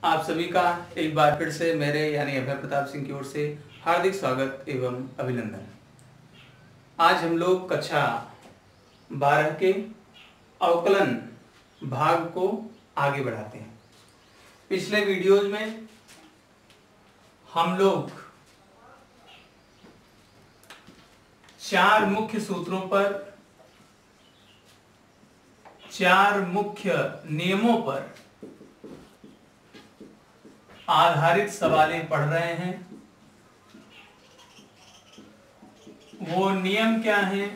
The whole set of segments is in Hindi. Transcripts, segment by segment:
आप सभी का एक बार फिर से मेरे यानी अभय प्रताप सिंह की ओर से हार्दिक स्वागत एवं अभिनंदन। आज हम लोग कक्षा 12 के अवकलन भाग को आगे बढ़ाते हैं। पिछले वीडियोज में हम लोग 4 मुख्य सूत्रों पर, 4 मुख्य नियमों पर आधारित सवालें पढ़ रहे हैं। वो नियम क्या हैं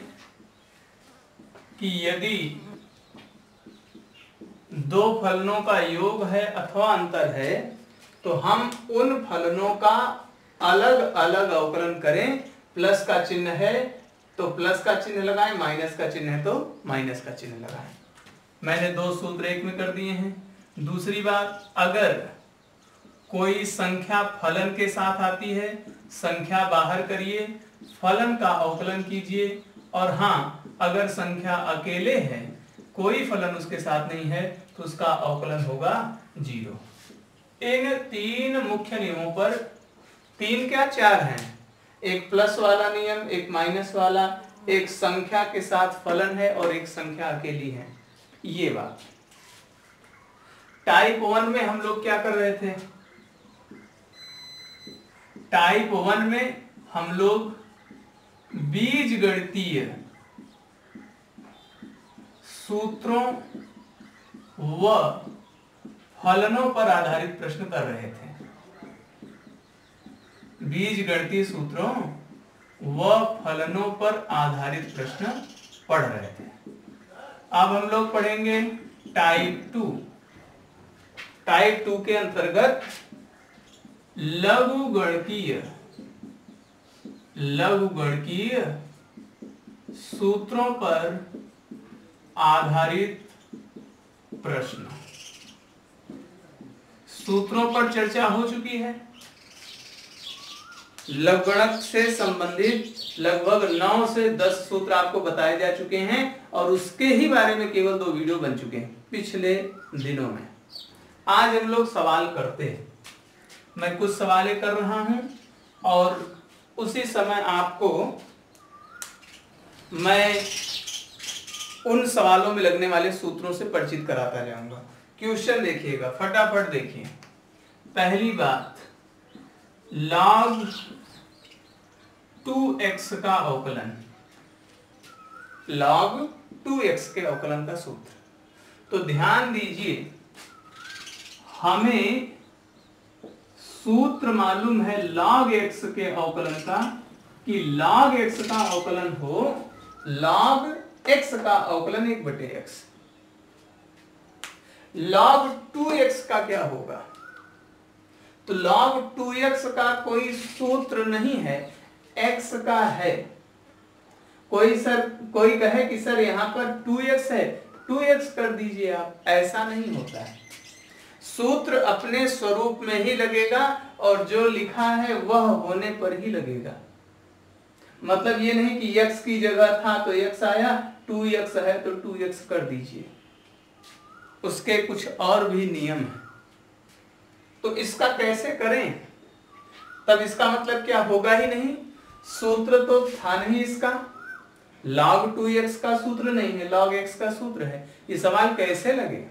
कि यदि दो फलनों का योग है अथवा अंतर है तो हम उन फलनों का अलग अलग अवकलन करें। प्लस का चिन्ह है तो प्लस का चिन्ह लगाएं, माइनस का चिन्ह है तो माइनस का चिन्ह लगाएं। मैंने 2 सूत्र एक में कर दिए हैं। दूसरी बात, अगर कोई संख्या फलन के साथ आती है, संख्या बाहर करिए, फलन का अवकलन कीजिए, और हाँ, अगर संख्या अकेले है, कोई फलन उसके साथ नहीं है, तो उसका अवकलन होगा 0। इन 3 मुख्य नियमों पर, 3 क्या 4 हैं, एक प्लस वाला नियम, एक माइनस वाला, एक संख्या के साथ फलन है और एक संख्या अकेली है। ये बात टाइप 1 में हम लोग क्या कर रहे थे? टाइप 1 में हम लोग बीजगणितीय सूत्रों व फलनों पर आधारित प्रश्न कर रहे थे। बीजगणितीय सूत्रों व फलनों पर आधारित प्रश्न पढ़ रहे थे। अब हम लोग पढ़ेंगे टाइप 2। टाइप 2 के अंतर्गत लघुगणकीय सूत्रों पर आधारित प्रश्न। सूत्रों पर चर्चा हो चुकी है। लघुगणक से संबंधित लगभग 9 से 10 सूत्र आपको बताए जा चुके हैं और उसके ही बारे में केवल 2 वीडियो बन चुके हैं पिछले दिनों में। आज हम लोग सवाल करते हैं। मैं कुछ सवालें कर रहा हूं और उसी समय आपको मैं उन सवालों में लगने वाले सूत्रों से परिचित कराता जाऊंगा। क्वेश्चन देखिएगा, फटाफट देखिए। पहली बात, log 2x का अवकलन, log 2x के अवकलन का सूत्र। तो ध्यान दीजिए, हमें सूत्र मालूम है log x के अवकलन का, कि log x का अवकलन हो log x का अवकलन 1/x। log 2x का क्या होगा? तो log 2x का कोई सूत्र नहीं है, x का है। कोई कहे कि सर यहां पर 2x है, 2x कर दीजिए आप, ऐसा नहीं होता है। सूत्र अपने स्वरूप में ही लगेगा और जो लिखा है वह होने पर ही लगेगा। मतलब ये नहीं कि x की जगह था तो x आया, 2x है तो 2x कर दीजिए। उसके कुछ और भी नियम हैं। तो इसका कैसे करें? तब इसका मतलब क्या होगा ही नहीं, सूत्र तो था नहीं इसका। log 2x का सूत्र नहीं है, log x का सूत्र है। ये सवाल कैसे लगे?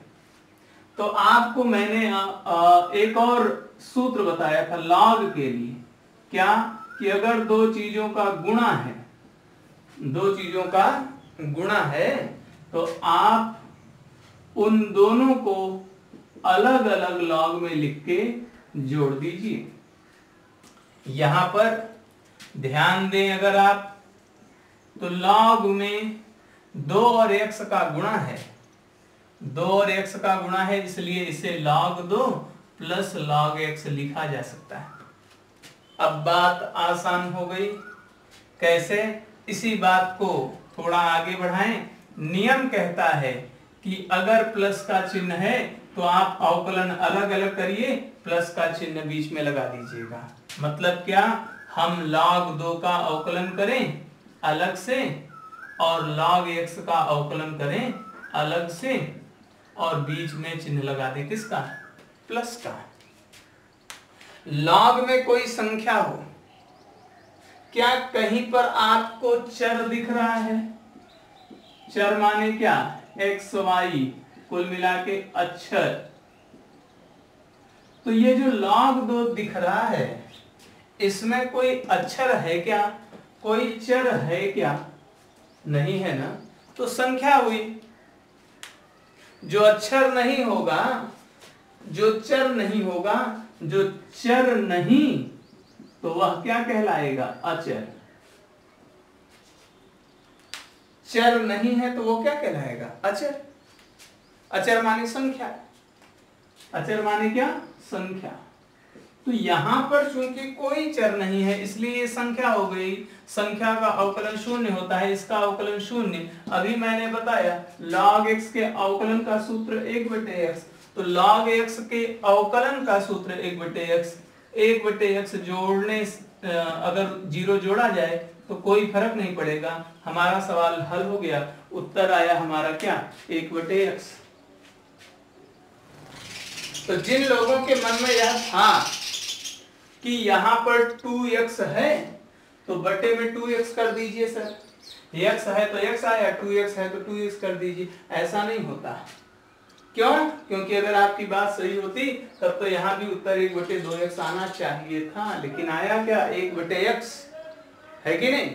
तो आपको मैंने एक और सूत्र बताया था log के लिए। क्या? कि अगर 2 चीजों का गुणा है, 2 चीजों का गुणा है, तो आप उन दोनों को अलग अलग log में लिख के जोड़ दीजिए। यहां पर ध्यान दें, अगर आप तो log में 2 और x का गुणा है, 2 और x का गुणा है, इसलिए इसे log 2 प्लस log x लिखा जा सकता है। अब बात आसान हो गई। कैसे? इसी बात को थोड़ा आगे बढ़ाएं। नियम कहता है कि अगर प्लस का चिन्ह है तो आप अवकलन अलग अलग करिए, प्लस का चिन्ह बीच में लगा दीजिएगा। मतलब क्या? हम log 2 का अवकलन करें अलग से और log x का अवकलन करें अलग से, और बीच में चिन्ह लगा दें किसका? प्लस का। लॉग में कोई संख्या हो, क्या कहीं पर आपको चर दिख रहा है? चर माने क्या? एक्स वाई, कुल मिला के अक्षर। तो ये जो log 2 दिख रहा है, इसमें कोई अक्षर है क्या? कोई चर है क्या? नहीं है ना, तो संख्या हुई। जो अक्षर नहीं होगा, जो चर नहीं होगा, जो चर नहीं, तो वह क्या कहलाएगा? अचर। चर नहीं है तो वो क्या कहलाएगा? अचर। अचर माने संख्या। अचर माने क्या? संख्या। तो यहां पर चूंकि कोई चर नहीं है इसलिए ये संख्या हो गई। संख्या का अवकलन शून्य होता है, इसका अवकलन शून्य। अभी मैंने बताया log x के अवकलन का सूत्र 1/x, तो log x के अवकलन का सूत्र 1/x। 1/x जोड़ने अगर 0 जोड़ा जाए तो कोई फर्क नहीं पड़ेगा। हमारा सवाल हल हो गया, उत्तर आया हमारा क्या? 1/x। तो जिन लोगों के मन में यह था कि यहां पर 2x है तो बटे में 2x कर दीजिए सर, x है तो x आया, 2x है तो 2x कर दीजिए, ऐसा नहीं होता। क्यों? क्योंकि अगर आपकी बात सही होती तब तो यहां भी उत्तर 1/2x आना चाहिए था, लेकिन आया क्या? 1/x, है कि नहीं?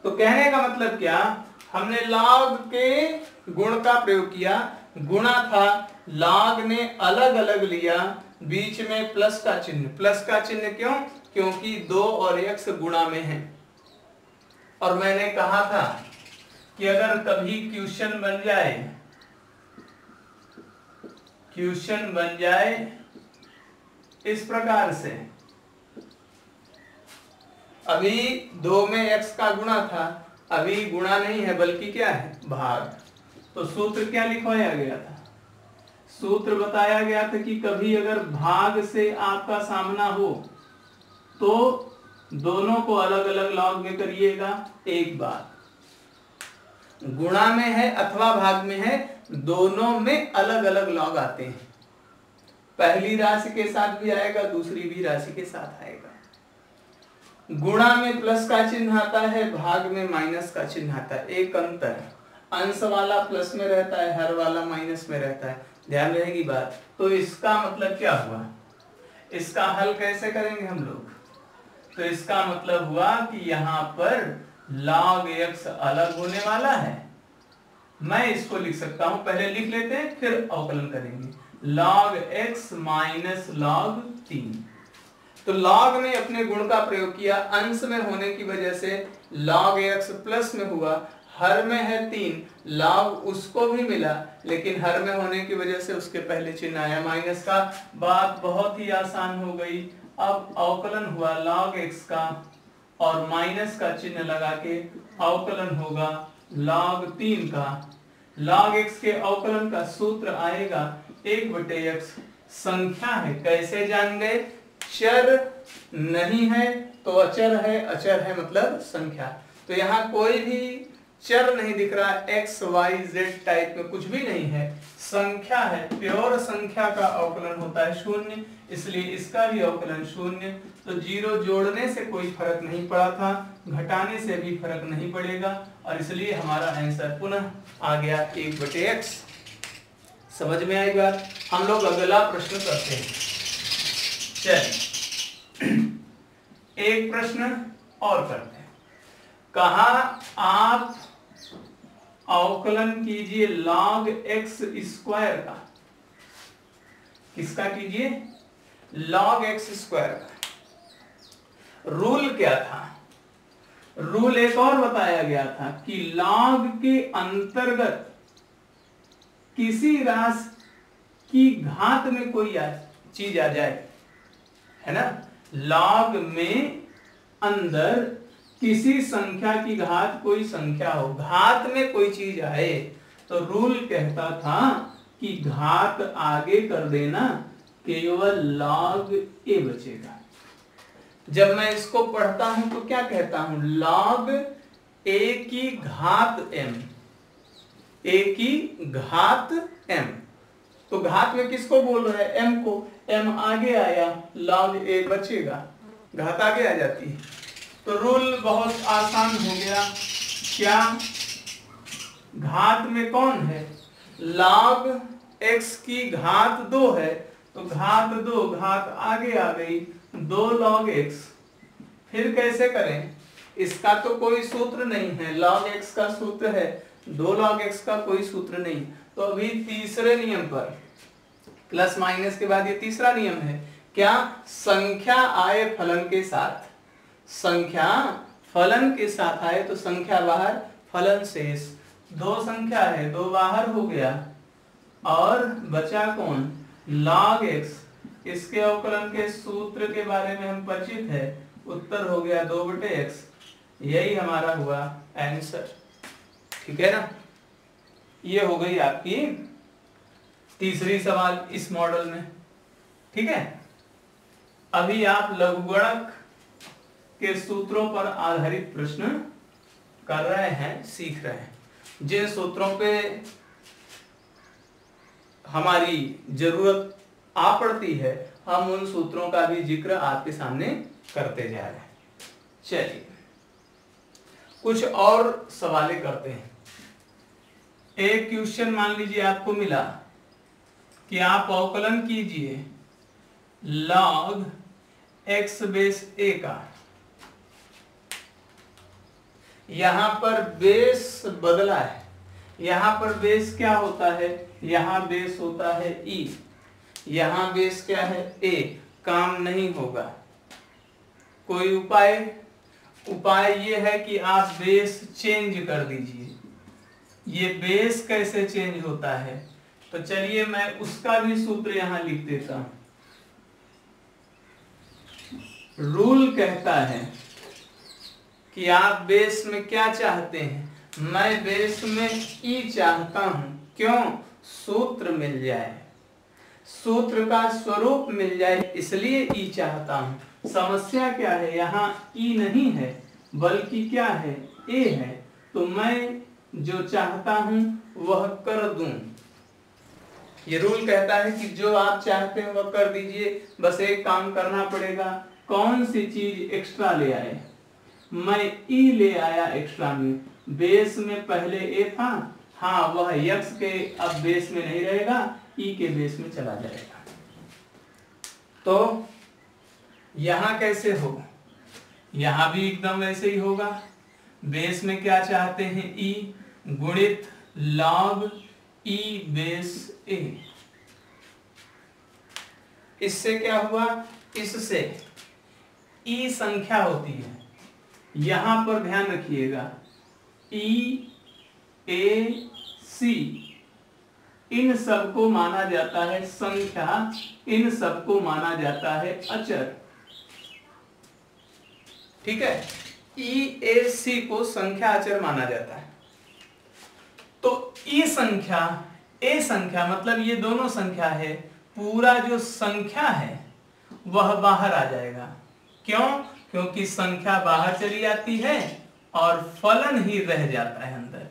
तो कहने का मतलब क्या? हमने log के गुण का प्रयोग किया, गुणा था, log ने अलग अलग लिया, बीच में प्लस का चिन्ह। प्लस का चिन्ह क्यों? क्योंकि 2 और x गुणा में है। और मैंने कहा था कि अगर कभी क्वेश्चन बन जाए इस प्रकार से, अभी 2 में x का गुणा था, अभी गुणा नहीं है बल्कि क्या है? भाग। तो सूत्र क्या लिखवाया गया था? सूत्र बताया गया था कि कभी अगर भाग से आपका सामना हो तो दोनों को अलग अलग log में करिएगा एक बार। गुणा में है अथवा भाग में है, दोनों में अलग अलग log आते हैं। पहली राशि के साथ भी आएगा, दूसरी भी राशि के साथ आएगा। गुणा में प्लस का चिन्ह आता है, भाग में माइनस का चिन्ह आता है। एक अंतर, अंश वाला प्लस में रहता है, हर वाला माइनस में रहता है। ध्यान रहेगी बात। तो इसका मतलब क्या हुआ? इसका हल कैसे करेंगे हम लोग? तो इसका मतलब हुआ कि यहाँ पर log x अलग होने वाला है। मैं इसको लिख सकता हूं, पहले लिख लेते हैं फिर अवकलन करेंगे। log x minus log 3। तो log ने अपने गुण का प्रयोग किया, अंश में होने की वजह से log x प्लस में हुआ, हर में है 3, log उसको भी मिला, लेकिन हर में होने की वजह से उसके पहले चिन्ह आया माइनस का। बात बहुत ही आसान हो गई। अब अवकलन हुआ log x का और माइनस का चिन्ह लगा के अवकलन होगा log 3 का। log x के अवकलन का सूत्र आएगा 1/x। संख्या है, कैसे जान गए? चर नहीं है तो अचर है, अचर है मतलब संख्या। तो यहाँ कोई भी चर नहीं दिख रहा, x y z टाइप में कुछ भी नहीं है, संख्या है। प्योर संख्या का अवकलन होता है 0, इसलिए इसका भी अवकलन 0। तो 0 जोड़ने से कोई फर्क नहीं पड़ा था, घटाने से भी फर्क नहीं पड़ेगा, और इसलिए हमारा आंसर पुनः आ गया 1/x। समझ में आई बात? हम लोग अगला प्रश्न करते हैं। चलिए एक प्रश्न और करते हैं। कहा आप अवकलन कीजिए log x स्क्वायर का। किसका कीजिए? log x स्क्वायर का। रूल क्या था? रूल एक और बताया गया था कि log के अंतर्गत किसी राशि की घात में कोई चीज आ जाए, है ना? log में अंदर किसी संख्या की घात कोई संख्या हो, घात में कोई चीज आए, तो रूल कहता था कि घात आगे कर देना, केवल log a बचेगा। जब मैं इसको पढ़ता हूं तो क्या कहता हूं? log a की घात m, a की घात m। तो घात में किसको बोल रहे हैं? m को। m आगे आया, log a बचेगा, घात आगे आ जाती है। तो रूल बहुत आसान हो गया। क्या? घात में कौन है? log x की घात 2 है, तो घात 2, घात आगे आ गई, 2 log x। फिर कैसे करें? इसका तो कोई सूत्र नहीं है, log x का सूत्र है, 2 log x का कोई सूत्र नहीं। तो अभी तीसरे नियम पर, प्लस माइनस के बाद ये तीसरा नियम है। क्या? संख्या आए फलन के साथ, संख्या फलन के साथ आए तो संख्या बाहर, फलन शेष। 2 संख्या है, 2 बाहर हो गया और बचा कौन? log x। इसके अवकलन के सूत्र के बारे में हम परिचित है, उत्तर हो गया 2/x। यही हमारा हुआ आंसर। ठीक है ना? ये हो गई आपकी तीसरी सवाल इस मॉडल में। ठीक है, अभी आप लघुगणक के सूत्रों पर आधारित प्रश्न कर रहे हैं, सीख रहे हैं। जिन सूत्रों पे हमारी जरूरत आ पड़ती है, हम उन सूत्रों का भी जिक्र आपके सामने करते जा रहे हैं। चलिए कुछ और सवालें करते हैं। एक क्वेश्चन मान लीजिए आपको मिला कि आप अवकलन कीजिए log x बेस a का। यहां पर बेस बदला है, यहां पर बेस क्या होता है? यहां बेस होता है e, यहां बेस क्या है? a। काम नहीं होगा, कोई उपाय? उपाय ये है कि आप बेस चेंज कर दीजिए। ये बेस कैसे चेंज होता है? तो चलिए मैं उसका भी सूत्र यहां लिख देता हूं। रूल कहता है कि आप बेस में क्या चाहते हैं? मैं बेस में ई चाहता हूं। क्यों? सूत्र मिल जाए, सूत्र का स्वरूप मिल जाए, इसलिए ई चाहता हूं। समस्या क्या है? यहाँ ई नहीं है बल्कि क्या है? ए है। तो मैं जो चाहता हूं वह कर दूं। ये रूल कहता है कि जो आप चाहते हैं वह कर दीजिए, बस एक काम करना पड़ेगा। कौन सी चीज एक्स्ट्रा ले आए? मैं ई ले आया एक्स्ट्रा में। बेस में पहले ए था, हाँ वह यक्स के अब बेस में नहीं रहेगा, ई के बेस में चला जाएगा। तो यहां कैसे होगा? यहां भी एकदम वैसे ही होगा। बेस में क्या चाहते हैं? ई गुणित log e बेस a। इससे क्या हुआ? इससे e संख्या होती है, यहां पर ध्यान रखिएगा e a c इन सबको माना जाता है संख्या, इन सबको माना जाता है अचर। ठीक है, e a c को संख्या अचर माना जाता है। तो e संख्या a संख्या मतलब ये दोनों संख्या है, पूरा जो संख्या है वह बाहर आ जाएगा। क्यों? क्योंकि संख्या बाहर चली जाती है और फलन ही रह जाता है अंदर।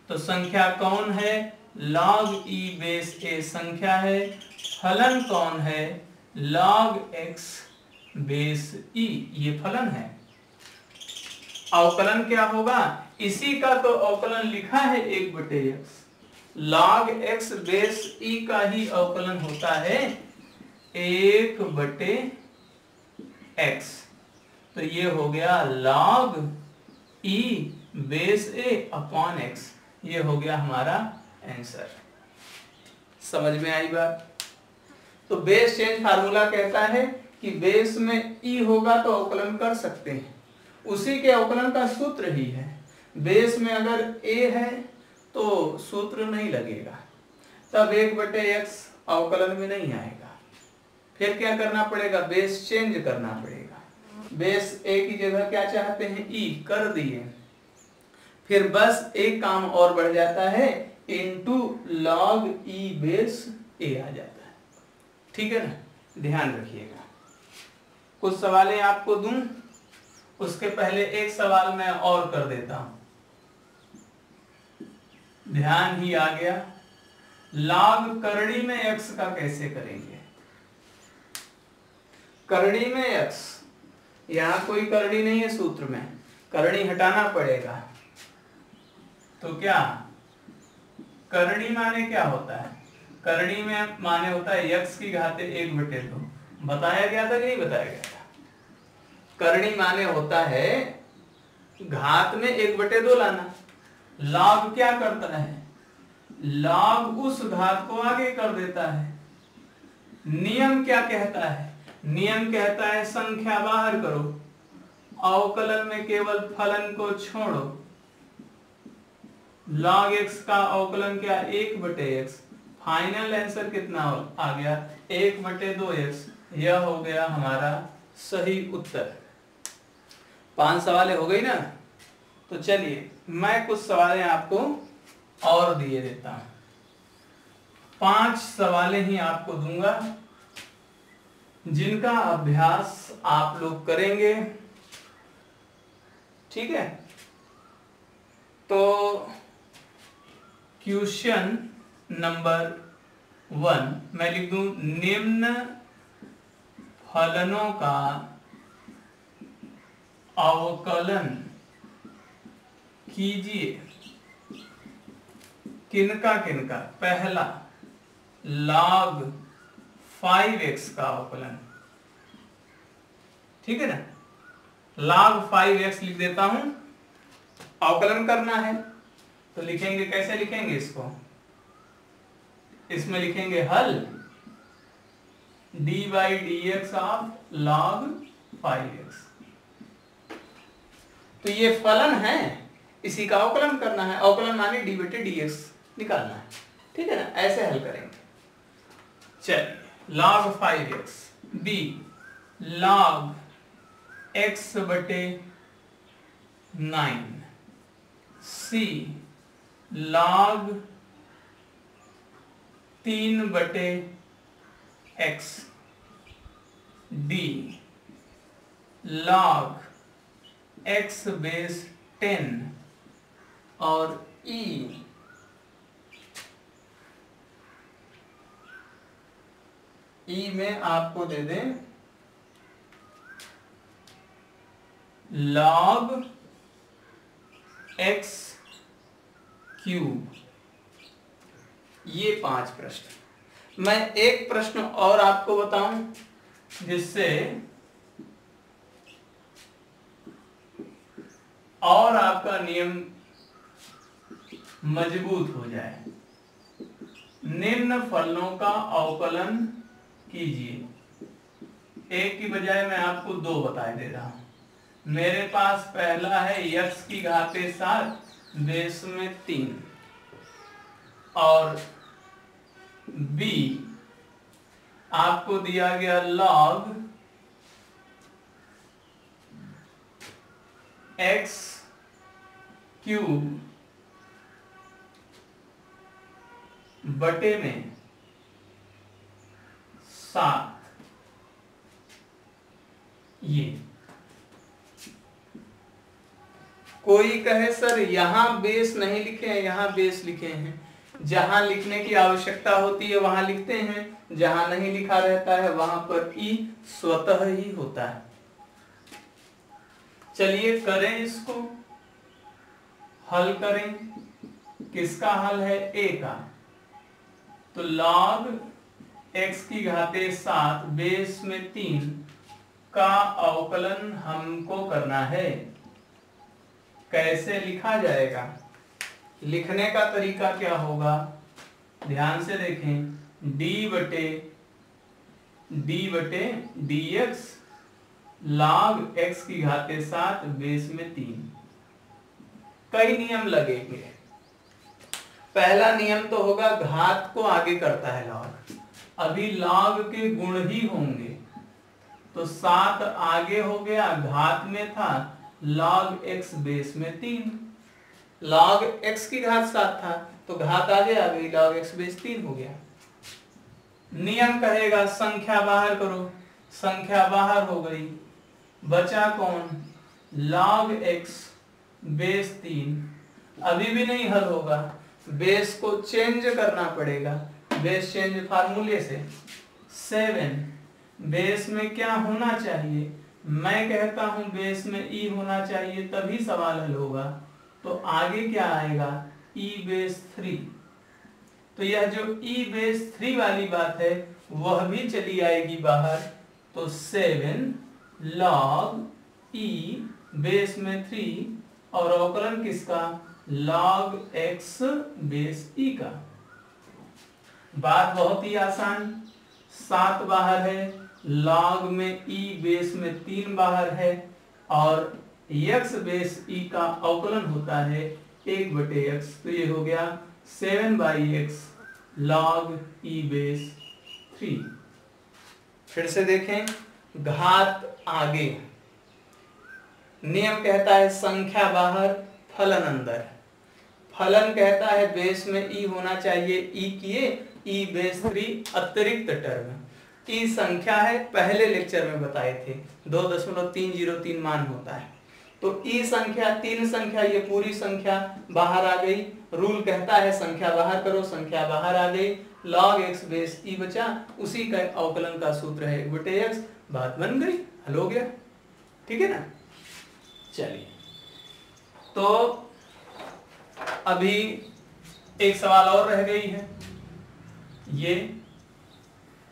तो संख्या कौन है? log e बेस a संख्या है। फलन कौन है? log x बेस e, ये फलन है। अवकलन क्या होगा? इसी का तो अवकलन लिखा है 1/x। log x base e का ही अवकलन होता है 1/x। तो ये हो गया log e base a upon x। ये हो गया हमारा आंसर। समझ में आई बात? तो बेस चेंज फार्मूला कहता है कि बेस में e होगा तो अवकलन कर सकते हैं, उसी के अवकलन का सूत्र ही है। बेस में अगर a है तो सूत्र नहीं लगेगा, तब 1/x अवकलन में नहीं आएगा। फिर क्या करना पड़ेगा? बेस चेंज करना पड़ेगा। बेस a की जगह क्या चाहते हैं? e कर दिए। फिर बस एक काम और बढ़ जाता है, into log e base a आ जाता है। ठीक है ना? ध्यान रखिएगा। कुछ सवालें आपको दूं, उसके पहले एक सवाल मैं और कर देता हूं। ध्यान ही आ गया। log करड़ी में x का कैसे करेंगे? करड़ी में x, यहाँ कोई करड़ी नहीं है सूत्र में, करड़ी हटाना पड़ेगा। तो क्या करड़ी माने क्या होता है? करड़ी में माने होता है x की घाते 1/2। बताया गया था कि नहीं बताया गया था? करड़ी माने होता है घात में 1/2 लाना। log क्या करता है? log उस घात को आगे कर देता है। नियम क्या कहता है? नियम कहता है संख्या बाहर करो, अवकलन में केवल फलन को छोड़ो। log x का अवकलन क्या? 1/x। फाइनल आंसर कितना आ गया? 1/2x। यह हो गया हमारा सही उत्तर। 5 सवालें हो गई ना? तो चलिए मैं कुछ सवालें आपको और दिए देता हूं। 5 सवालें ही आपको दूंगा जिनका अभ्यास आप लोग करेंगे, ठीक है? तो क्वेश्चन नंबर 1 मैं लिख दूं, निम्न फलनों का अवकलन कीजिए। किनका किनका? पहला log 5x का अवकलन, ठीक है ना? log 5x लिख देता हूं, अवकलन करना है तो लिखेंगे, कैसे लिखेंगे इसको? इसमें लिखेंगे हल d/dx ऑफ log 5x। तो ये फलन है, इसी का अवकलन करना है। अवकलन माने d/dx निकालना है, ठीक है ना? ऐसे हल करेंगे। चलिए log 5x, b log x/9, c log 3/x, d log x/10 और e में आपको दे दें log x³। ये 5 प्रश्न। मैं एक प्रश्न और आपको बताऊं जिससे और आपका नियम मजबूत हो जाए। निम्न फलनों का अवकलन कीजिए। एक की बजाय मैं आपको 2 बताए दे रहा हूं। मेरे पास पहला है x की घाते 7 बेस में 3 और b आपको दिया गया log x³ बटे में 7। ये कोई कहे सर यहां बेस नहीं लिखे हैं, यहां बेस लिखे हैं। जहां लिखने की आवश्यकता होती है वहां लिखते हैं, जहां नहीं लिखा रहता है वहां पर ई स्वतः ही होता है। चलिए करें, इसको हल करें। किसका हल है? a का। तो log x की घाते 7 बेस में 3 का अवकलन हमको करना है। कैसे लिखा जाएगा? लिखने का तरीका क्या होगा? ध्यान से देखें, d/dx log x की घाते 7 बेस में 3। कई नियम लगेंगे। पहला नियम तो होगा घात को आगे करता है log। अभी log के गुण ही होंगे, तो 7 आगे हो गया, घात में था log x बेस में 3। log x की घात 7 था तो घात आगे आ गई, log x बेस 3 हो गया। नियम कहेगा संख्या बाहर करो, संख्या बाहर हो गई, बचा कौन? log x base 3। अभी भी नहीं हल होगा, बेस को चेंज करना पड़ेगा, बेस चेंज फार्मूले से। 7 बेस में क्या होना चाहिए, मैं कहता हूं बेस में ई होना चाहिए, तभी सवाल हल होगा। तो आगे क्या आएगा, ई बेस 3। तो यह जो ई बेस 3 वाली बात है वह भी चली आएगी बाहर। तो 7 log ई बेस में 3 और अवकलन किसका, log x बेस ई का। बात बहुत ही आसान, 7 बाहर है, log में ई बेस में 3 बाहर है और x बेस ई का अवकलन होता है 1/x। तो ये हो गया 7/x log ई बेस 3। फिर से देखें, घात आगे, नियम कहता है संख्या बाहर फलन अंदर। फलन कहता है बेस में ई होना चाहिए, ई किए ई बेस 3 अतिरिक्त टर्म। ई संख्या है, पहले लेक्चर में बताए थे 2.303 मान होता है। तो ई संख्या 3 संख्या, ये पूरी संख्या बाहर आ गई। रूल कहता है संख्या बाहर करो, संख्या बाहर आ गई, log x बेस ई बचा, उसी का अवकलन का सूत्र है 1/x। बात बन गई, हल हो गया, ठीक है ना। चलिए, तो अभी एक सवाल और रह गई है, ये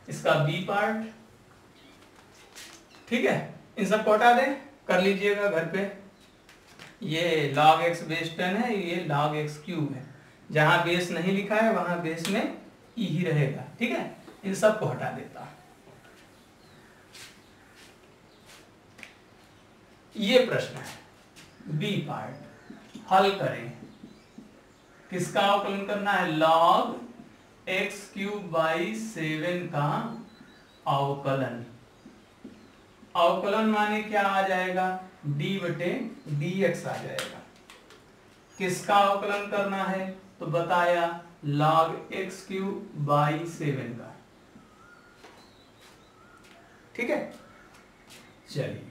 इसका बी पार्ट, ठीक है। इन सब को हटा दें, कर लीजिएगा घर पे। ये log x बेस 10 है, ये log x क्यूब है। जहां बेस नहीं लिखा है वहां बेस में ई ही रहेगा, ठीक है। इन सब को हटा देता हूं। ये प्रश्न है बी पार्ट, हल करें। किसका अवकलन करना है, log x³/7 का अवकलन। अवकलन माने क्या आ जाएगा, d/dx आ जाएगा। किसका अवकलन करना है, तो बताया log x³/7 का, ठीक है। चलिए,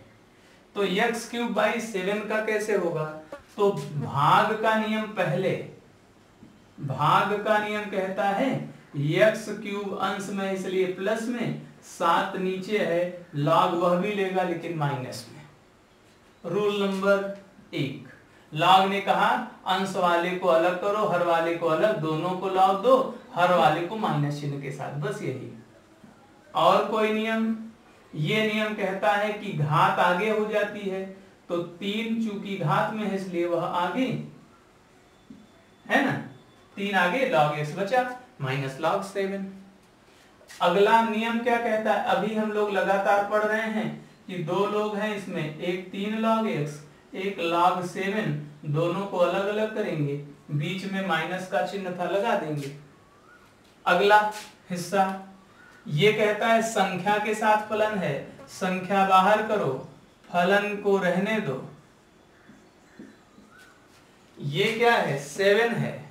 तो x³/7 का कैसे होगा, तो भाग का नियम पहले, भाग का नियम कहता है x³ अंश में इसलिए प्लस में, 7 नीचे है, log वह भी लेगा लेकिन माइनस में। रूल नंबर 1, log ने कहा अंश वाले को अलग करो, हर वाले को अलग, दोनों को log दो, हर वाले को माइनस चिन्ह के साथ, बस यही। और कोई नियम, ये नियम कहता है कि घात आगे हो जाती है, तो 3 चूंकि घात में है इसलिए वह आगे है ना, 3 आगे, log x बचा माइनस log 7। अगला नियम क्या कहता है, अभी हम लोग लगातार पढ़ रहे हैं कि 2 लोग हैं इसमें, एक 3 log x, एक log 7, दोनों को अलग अलग करेंगे, बीच में माइनस का चिन्ह था, लगा देंगे। अगला हिस्सा ये कहता है संख्या के साथ फलन है, संख्या बाहर करो, फलन को रहने दो। ये क्या है, 7 है,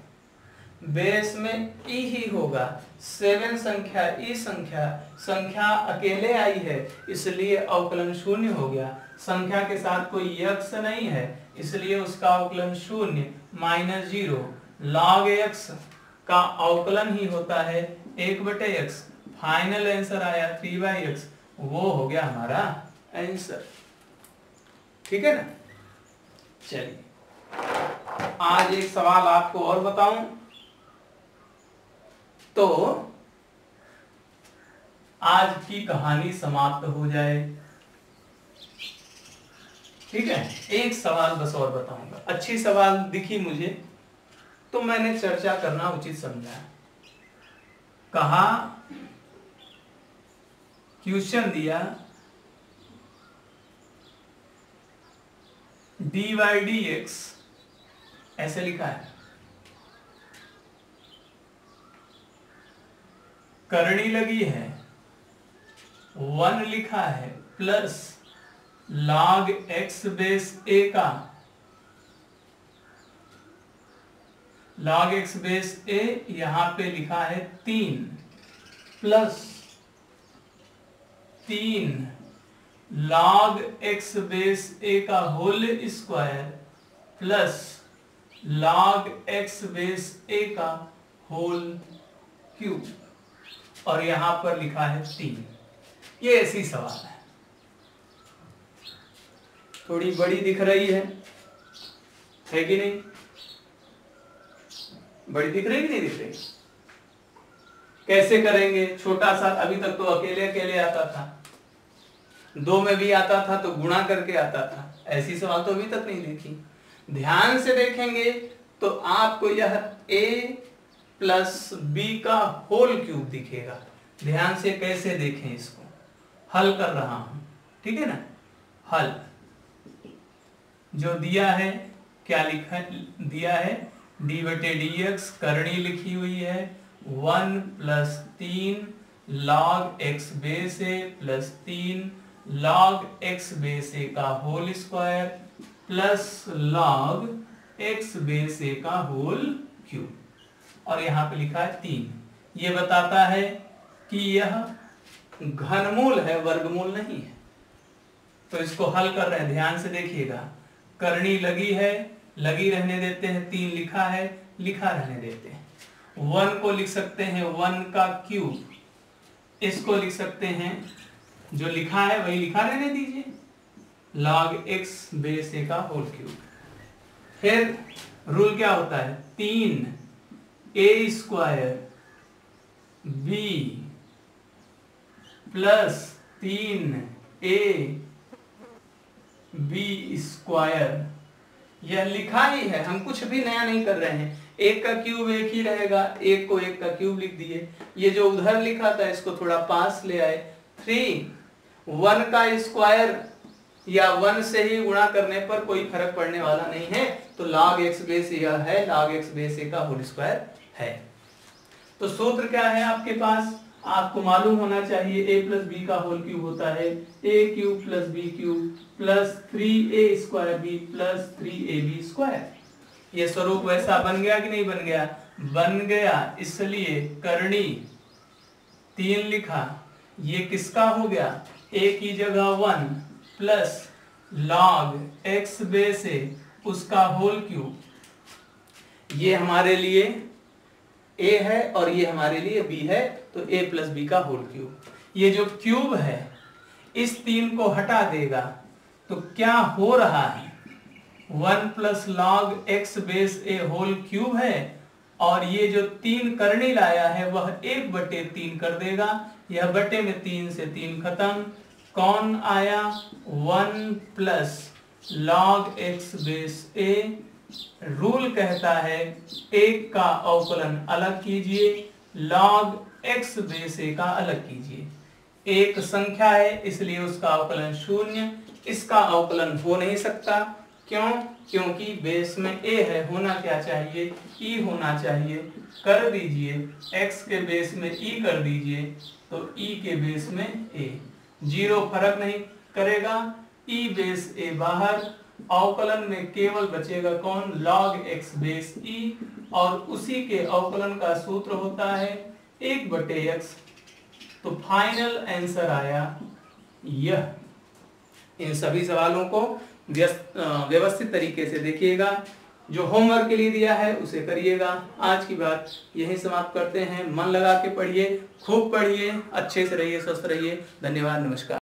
बेस में ई ही होगा, 7 संख्या ई संख्या, संख्या अकेले आई है इसलिए अवकलन 0 हो गया। संख्या के साथ कोई x नहीं है इसलिए उसका अवकलन 0 -0। log x का अवकलन ही होता है 1/x। फाइनल आंसर आया 3/x, वो हो गया हमारा आंसर, ठीक है ना। चलिए, आज एक सवाल आपको और बताऊं तो आज की कहानी समाप्त हो जाए, ठीक है। एक सवाल बस और बताऊंगा, अच्छी सवाल दिखी मुझे तो मैंने चर्चा करना उचित समझा। कहा क्वेश्चन दिया dy/dx ऐसे लिखा है, करनी लगी है 1 लिखा है, plus log x base a का, log x बेस a यहां पे लिखा है 3, plus 3 log x base a का whole square, plus log x base a का होल क्यूब, और यहां पर लिखा है 3। ये ऐसी सवाल है, थोड़ी बड़ी दिख रही है कि नहीं? बड़ी दिख रही कि नहीं दिख रही? कैसे करेंगे? छोटा सा, अभी तक तो अकेले अकेले आता था, 2 में भी आता था तो गुणा करके आता था। ऐसी सवाल तो अभी तक नहीं देखी। ध्यान से देखेंगे तो आपको यह a प्लस b का होल क्यूब दिखेगा। ध्यान से कैसे देखें इसको, हल कर रहा हूं, ठीक है ना। हल जो दिया है, क्या लिखा दिया है, d बटे dx करनी लिखी हुई है 1 plus 3 log x base a plus 3 log x base a का whole square plus log x base a का होल क्यूब, और यहाँ पे लिखा है 3। ये बताता है कि यह घनमूल है, वर्गमूल नहीं है। तो इसको हल कर रहे हैं, ध्यान से देखिएगा। करनी लगी है, लगी रहने देते हैं, 3 लिखा है, लिखा रहने देते हैं। 1 को लिख सकते हैं 1 का क्यूब, इसको लिख सकते हैं, जो लिखा है वही लिखा रहने दीजिए, log x बेस a का होल क्यूब। फिर रूल क्या होता है, 3a square b plus 3a b square, यह लिखा ही है, हम कुछ भी नया नहीं कर रहे हैं। 1 का क्यूब 1 ही रहेगा, 1 को 1 का क्यूब लिख दिए। ये जो उधर लिखा था इसको थोड़ा पास ले आए। 3 1 का स्क्वायर या 1 से ही गुणा करने पर कोई फर्क पड़ने वाला नहीं है, तो log x बेस यह है, log x बेस a का होल स्क्वायर है। तो सूत्र क्या है आपके पास, आपको मालूम होना चाहिए a प्लस बी का होल क्यूब होता है a cube plus b cube plus 3a square b plus 3ab square. ये स्वरूप वैसा बन गया कि नहीं बन गया? बन गया, इसलिए करनी 3 लिखा। ये किसका हो गया, a की जगह 1 plus log x base a उसका होल क्यूब। ये हमारे लिए a है और ये हमारे लिए b है, तो a प्लस b का होल क्यूब। ये जो क्यूब है इस 3 को हटा देगा तो क्या हो रहा है, 1 plus log x base a whole cube है, और ये जो 3 करनी लाया है वह 1 बटे 3 कर देगा। यह बटे में 3 से 3 खत्म, कौन आया, 1 plus log x base a। Rule कहता है 1 का अवकलन अलग कीजिए, log x बेस a का अलग कीजिए। एक संख्या है इसलिए उसका अवकलन 0, इसका अवकलन हो नहीं सकता। क्यों? क्योंकि बेस में a है, होना क्या चाहिए, e होना चाहिए। कर दीजिए, x के बेस में e कर दीजिए, तो e के बेस में a, 0 फर्क नहीं करेगा, e बेस a बाहर, अवकलन में केवल बचेगा कौन, log x बेस e, और उसी के अवकलन का सूत्र होता है 1 बटे x। तो फाइनल आंसर आया यह। इन सभी सवालों को व्यवस्थित तरीके से देखिएगा, जो होमवर्क के लिए दिया है उसे करिएगा। आज की बात यही समाप्त करते हैं। मन लगा के पढ़िए, खूब पढ़िए, अच्छे से रहिए, स्वस्थ रहिए। धन्यवाद, नमस्कार।